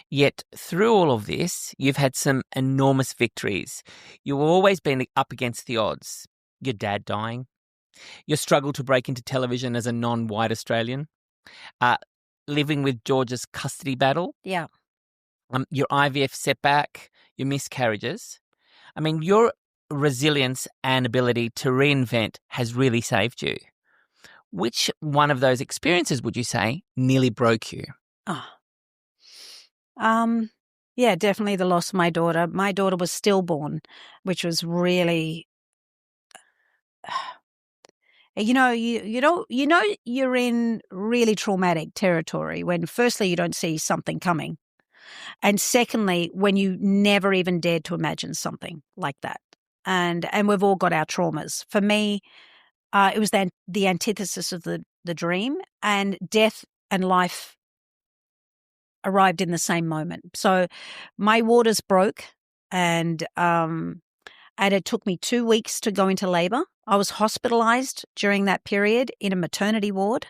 S2: Yet through all of this, you've had some enormous victories. You've always been up against the odds. Your dad dying, your struggle to break into television as a non-white Australian, living with George's custody battle.
S3: Yeah.
S2: Your IVF setback, your miscarriages. I mean, your resilience and ability to reinvent has really saved you. Which one of those experiences would you say nearly broke you?
S3: Yeah, definitely the loss of my daughter. My daughter was stillborn, which was really, you're in really traumatic territory when firstly you don't see something coming. And secondly, when you never even dared to imagine something like that. And we've all got our traumas. For me, it was the antithesis of the dream, and death and life arrived in the same moment. So my waters broke, and it took me 2 weeks to go into labor. I was hospitalized during that period in a maternity ward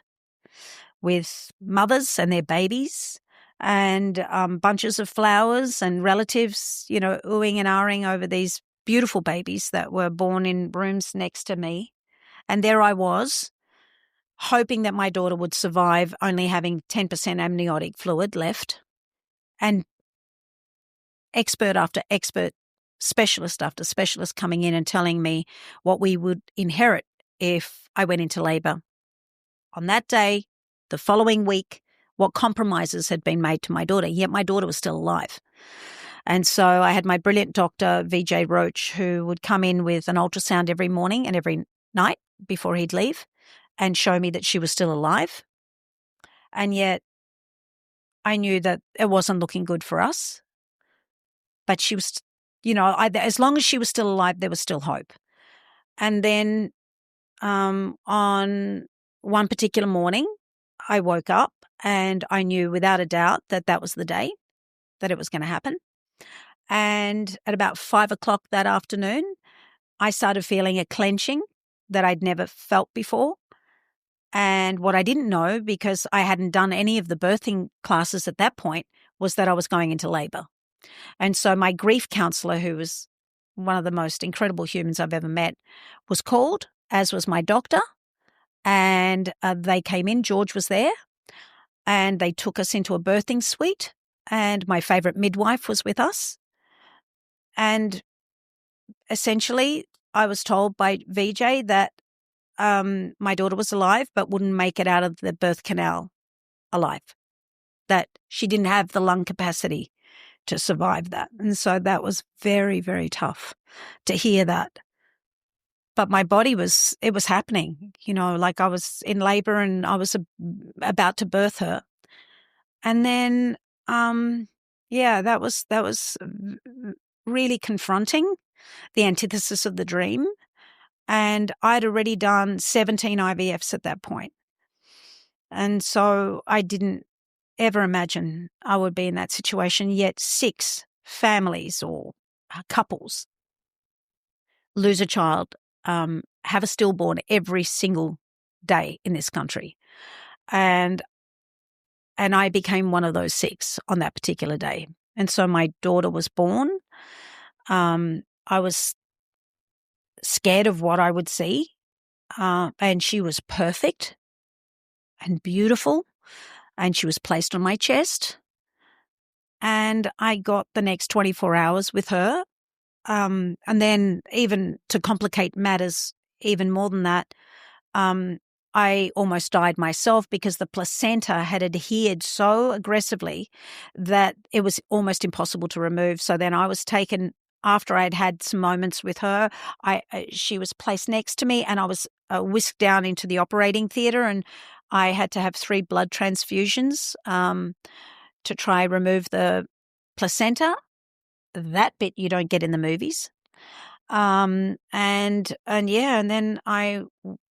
S3: with mothers and their babies, and bunches of flowers and relatives, oohing and ahhing over these beautiful babies that were born in rooms next to me. And there I was, hoping that my daughter would survive, only having 10% amniotic fluid left. And expert after expert, specialist after specialist coming in and telling me what we would inherit if I went into labor. On that day, the following week, what compromises had been made to my daughter, yet my daughter was still alive. And so I had my brilliant doctor, VJ Roach, who would come in with an ultrasound every morning and every night before he'd leave and show me that she was still alive. And yet I knew that it wasn't looking good for us. But she was, as long as she was still alive, there was still hope. And then on one particular morning, I woke up and I knew without a doubt that that was the day that it was going to happen. And at about 5 o'clock that afternoon, I started feeling a clenching that I'd never felt before. And what I didn't know, because I hadn't done any of the birthing classes at that point, was that I was going into labor. And so my grief counselor, who was one of the most incredible humans I've ever met, was called, as was my doctor. And they came in. George was there. And they took us into a birthing suite. And my favorite midwife was with us. And essentially, I was told by VJ that my daughter was alive but wouldn't make it out of the birth canal alive, that she didn't have the lung capacity to survive that. And so that was very, very tough to hear that. But my body it was happening, like I was in labor and I was about to birth her. And then, that was really confronting, the antithesis of the dream. And I'd already done 17 IVFs at that point. And so I didn't ever imagine I would be in that situation, yet 6 families or couples lose a child, have a stillborn every single day in this country. And I became one of those 6 on that particular day. And so my daughter was born. I was scared of what I would see, and she was perfect and beautiful. And she was placed on my chest. And I got the next 24 hours with her. And then even to complicate matters even more than that, I almost died myself because the placenta had adhered so aggressively that it was almost impossible to remove. So then I was taken, after I'd had some moments with her, she was placed next to me and I was whisked down into the operating theatre, and I had to have 3 blood transfusions to try remove the placenta. That bit you don't get in the movies. And then I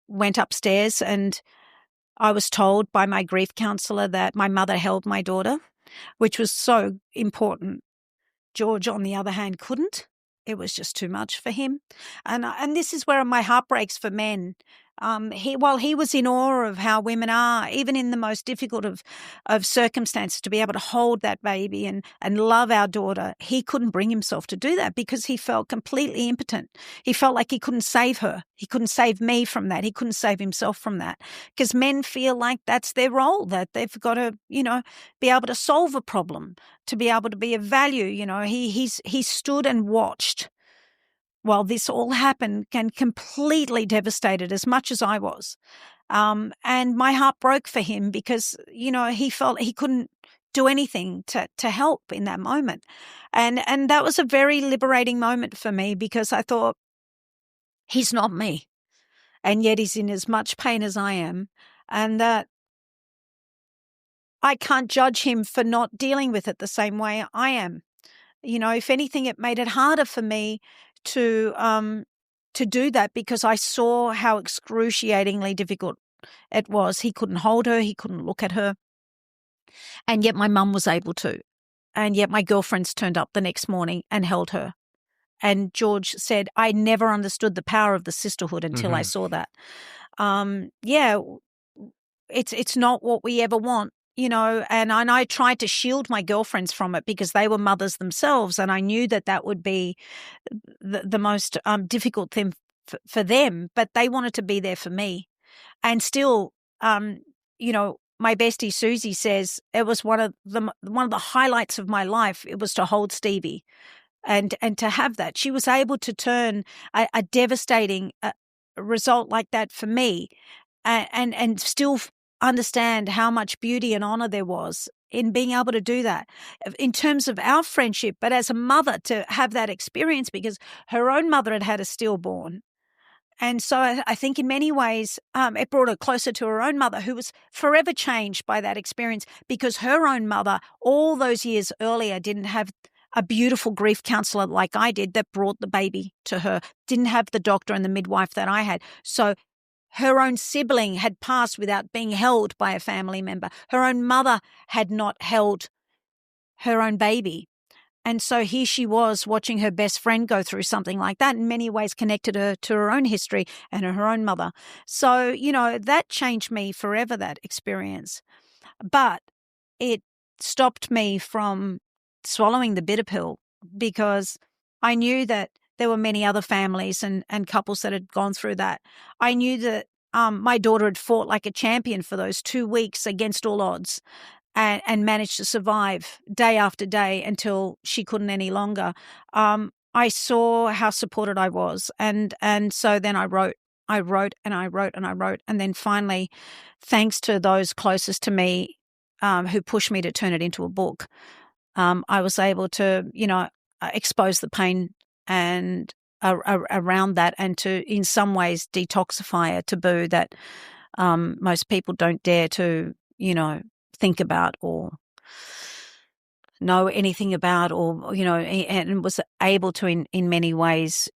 S3: went upstairs and I was told by my grief counselor that my mother held my daughter, which was so important. George, on the other hand, couldn't. It was just too much for him. And this is where my heart breaks for men. While he was in awe of how women are, even in the most difficult of circumstances, to be able to hold that baby and love our daughter, he couldn't bring himself to do that because he felt completely impotent. He felt like he couldn't save her. He couldn't save me from that. He couldn't save himself from that, because men feel like that's their role, that they've got to, be able to solve a problem, to be able to be of value. He stood and watched while this all happened, and completely devastated, as much as I was. And my heart broke for him because, he felt he couldn't do anything to help in that moment. And that was a very liberating moment for me, because I thought, he's not me. And yet he's in as much pain as I am. And that I can't judge him for not dealing with it the same way I am. If anything, it made it harder for me to do that because I saw how excruciatingly difficult it was. He couldn't hold her. He couldn't look at her. And yet my mum was able to. And yet my girlfriends turned up the next morning and held her. And George said, I never understood the power of the sisterhood until I saw that. It's not what we ever want, and I tried to shield my girlfriends from it because they were mothers themselves. And I knew that would be the most difficult thing for them, but they wanted to be there for me. And still, my bestie Susie says it was one of the highlights of my life. It was to hold Stevie. And to have that, she was able to turn a devastating result like that for me, and still understand how much beauty and honor there was in being able to do that in terms of our friendship. But as a mother, to have that experience because her own mother had a stillborn. And so I think in many ways it brought her closer to her own mother, who was forever changed by that experience because her own mother all those years earlier didn't have a beautiful grief counselor like I did that brought the baby to her, didn't have the doctor and the midwife that I had. So her own sibling had passed without being held by a family member. Her own mother had not held her own baby. And so here she was watching her best friend go through something like that, in many ways connected her to her own history and her own mother. So, that changed me forever, that experience. But it stopped me from swallowing the bitter pill because I knew that there were many other families and couples that had gone through that. I knew that my daughter had fought like a champion for those 2 weeks against all odds and managed to survive day after day until she couldn't any longer. I saw how supported I was. And so then I wrote. And then finally, thanks to those closest to me who pushed me to turn it into a book, I was able to, expose the pain and around that and to, in some ways, detoxify a taboo that most people don't dare to, think about or know anything about or, and was able to, in many ways,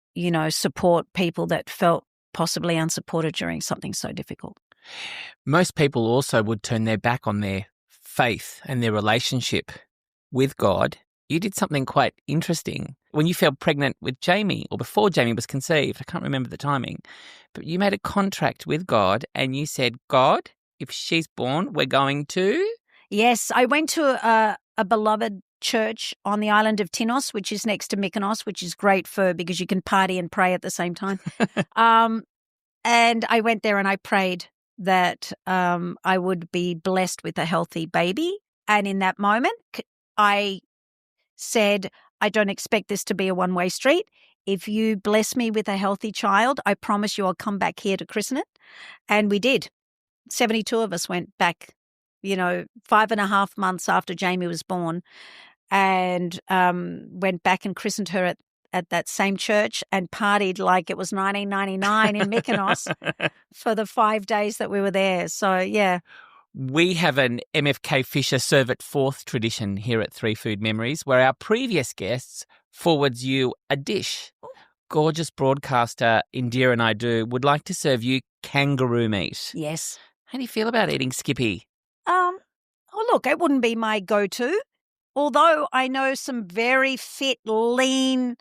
S3: support people that felt possibly unsupported during something so difficult.
S2: Most people also would turn their back on their faith and their relationship with God. You did something quite interesting. When you fell pregnant with Jamie, or before Jamie was conceived, I can't remember the timing, but you made a contract with God and you said, God, if she's born, we're going to...
S3: Yes, I went to a beloved church on the island of Tinos, which is next to Mykonos, which is great because you can party and pray at the same time. And I went there and I prayed that I would be blessed with a healthy baby. And in that moment, I said, I don't expect this to be a one-way street. If you bless me with a healthy child, I promise you I'll come back here to christen it. And we did. 72 of us went back, 5.5 months after Jamie was born, and went back and christened her at that same church and partied like it was 1999 in Mykonos for the 5 days that we were there. So, yeah.
S2: We have an MFK Fisher Serve It Forth tradition here at Three Food Memories where our previous guests forwards you a dish. Gorgeous broadcaster Indira Naidu would like to serve you kangaroo meat.
S3: Yes.
S2: How do you feel about eating Skippy?
S3: Look, it wouldn't be my go-to, although I know some very fit, lean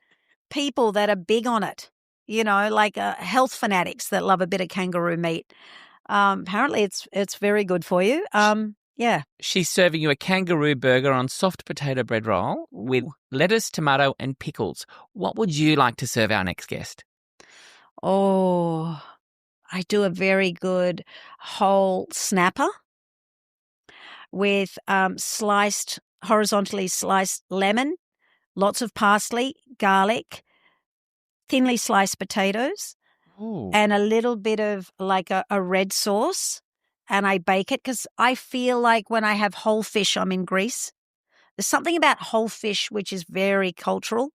S3: people that are big on it, like health fanatics that love a bit of kangaroo meat. Apparently it's very good for you. Yeah.
S2: She's serving you a kangaroo burger on soft potato bread roll with lettuce, tomato and pickles. What would you like to serve our next guest?
S3: Oh, I do a very good whole snapper with horizontally sliced lemon, lots of parsley, garlic, thinly sliced potatoes, and a little bit of like a red sauce, and I bake it because I feel like when I have whole fish, I'm in Greece. There's something about whole fish which is very cultural.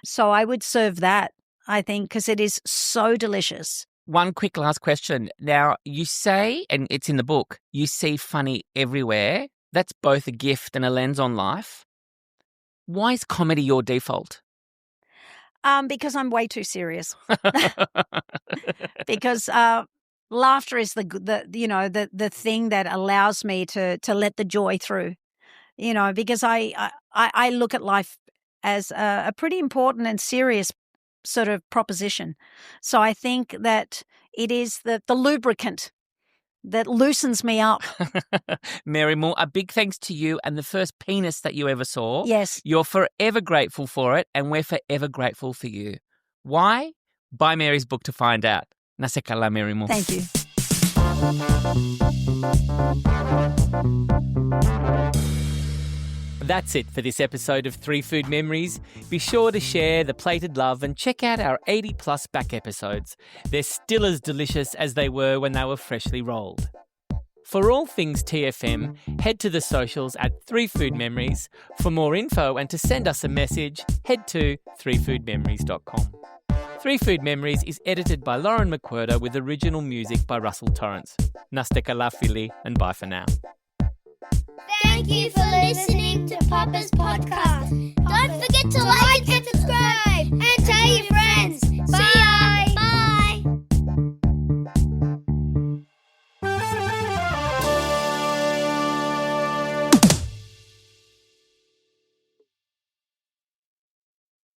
S3: So I would serve that, I think, because it is so delicious.
S2: One quick last question. Now, you say, and it's in the book, you see funny everywhere. That's both a gift and a lens on life. Why is comedy your default?
S3: Because I'm way too serious. Because laughter is the thing that allows me to let the joy through. Because I look at life as a pretty important and serious sort of proposition. So I think that it is the lubricant that loosens me up.
S2: Mary Moore, a big thanks to you and the first penis that you ever saw.
S3: Yes.
S2: You're forever grateful for it, and we're forever grateful for you. Why? Buy Mary's book to find out. Nasekala, Mary Moore.
S3: Thank you.
S2: That's it for this episode of 3 Food Memories. Be sure to share the plated love and check out our 80-plus back episodes. They're still as delicious as they were when they were freshly rolled. For all things TFM, head to the socials at 3 Food Memories. For more info and to send us a message, head to 3foodmemories.com. 3 Food Memories is edited by Lauren McWhirter with original music by Russell Torrance. Nastekala Philly, and bye for now.
S1: Thank you for listening to Papa's podcast. Don't forget to like and subscribe.